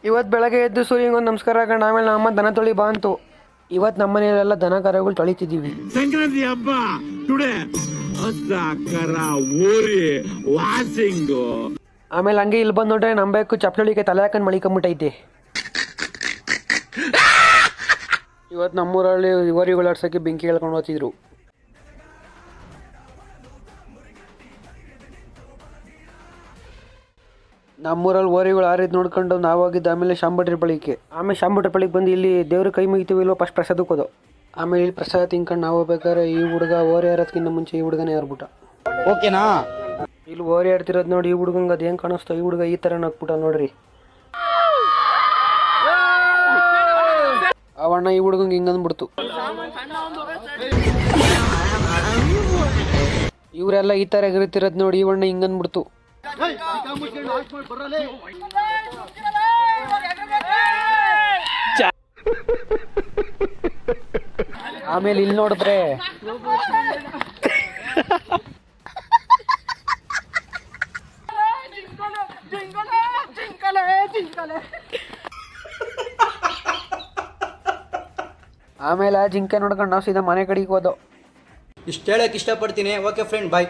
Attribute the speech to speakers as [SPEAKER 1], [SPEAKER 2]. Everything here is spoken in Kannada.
[SPEAKER 1] ಇವತ್ತು ಬೆಳಗ್ಗೆ ಎದ್ದು ಸೂರ್ಯಂಗೆ ಒಂದು ನಮಸ್ಕಾರ ಹಾಕೊಂಡು ಆಮೇಲೆ ನಮ್ಮ ದನ ತೊಳಿ ಬಾ ಅಂತು. ಇವತ್ತು ನಮ್ಮ ಮನೆಯಲ್ಲೆಲ್ಲ ದನ ಕರುಗಳು ತೊಳಿತಿದ್ದೀವಿ.
[SPEAKER 2] ಸಂಕ್ರಾಂತಿ ಹಬ್ಬ ಟುಡೇ ಕರ ಊರಿ ವಾಸಿಂಗು.
[SPEAKER 1] ಆಮೇಲೆ ಹಂಗೆ ಇಲ್ಲಿ ಬಂದು ನೋಡ್ರೆ ನಂಬೇಕು ಚಪ್ಪಲಿಗೆ ತಲೆ ಹಾಕೊಂಡು ಮಳಿಕೊಂಬಿಟ್ಟೈತೆ. ಇವತ್ತು ನಮ್ಮೂರಲ್ಲಿ ಓರಿಗಳು ಆಡ್ಸೋಕ್ಕೆ ಬೆಂಕಿ ಹೇಳ್ಕೊಂಡು ಹೋಗ್ತಿದ್ರು. ನಮ್ಮೂರಲ್ಲಿ ಓರಿಗಳು ಆರಿದ್ದು ನೋಡ್ಕೊಂಡು ನಾವು ಹೋಗಿದ್ದು. ಆಮೇಲೆ ಶಾಂಭಟ್ರಿ ಬಳಿಗೆ ಬಂದು ಇಲ್ಲಿ ದೇವ್ರ ಕೈ ಮುಗಿತೀವಿ ಇಲ್ವೋ ಫಸ್ಟ್ ಪ್ರಸಾದ ಹೋಗೋದು. ಆಮೇಲೆ ಇಲ್ಲಿ ಪ್ರಸಾದ ತಿನ್ಕೊಂಡು ನಾವು ಹೋಗ್ಬೇಕಾದ್ರೆ ಈ ಹುಡುಗ ಓರಿ ಆರೋದಕ್ಕಿಂತ ಮುಂಚೆ ಈ ಹುಡುಗನೇ ಆರ್ಬಿಟ್ಟ.
[SPEAKER 3] ಓಕೆನಾ?
[SPEAKER 1] ಇಲ್ಲಿ ಓರಿ ಆಡ್ತಿರೋದು ನೋಡಿ ಈ ಹುಡುಗಂಗೆ ಅದು ಹೆಂಗೆ ಕಾಣಿಸ್ತೋ. ಈ ಹುಡುಗ ಈ ಥರ ನಗ್ಬಿಟ್ಟ ನೋಡ್ರಿ. ಅವಣ್ಣ ಈ ಹುಡುಗಂಗೆ ಹಿಂಗಂದ್ಬಿಡ್ತು. ಇವರೆಲ್ಲ ಈ ಥರ ಎಗರಿತಿರೋದು ನೋಡಿ ಇವಣ್ಣ ಹಿಂಗಂದ್ಬಿಡ್ತು. ಆಮೇಲೆ ಇಲ್ಲಿ ನೋಡಿದ್ರೆ ಆಮೇಲೆ ಆ ಜಿಂಕೆ ನೋಡ್ಕೊಂಡು ನಾವು ಸೀದಾ ಮನೆ ಕಡೆಗೆ ಹೋದೋ.
[SPEAKER 3] ಇಷ್ಟು ಹೇಳಕ್ಕೆ ಇಷ್ಟಪಡ್ತೀನಿ. ಓಕೆ ಫ್ರೆಂಡ್, ಬಾಯ್.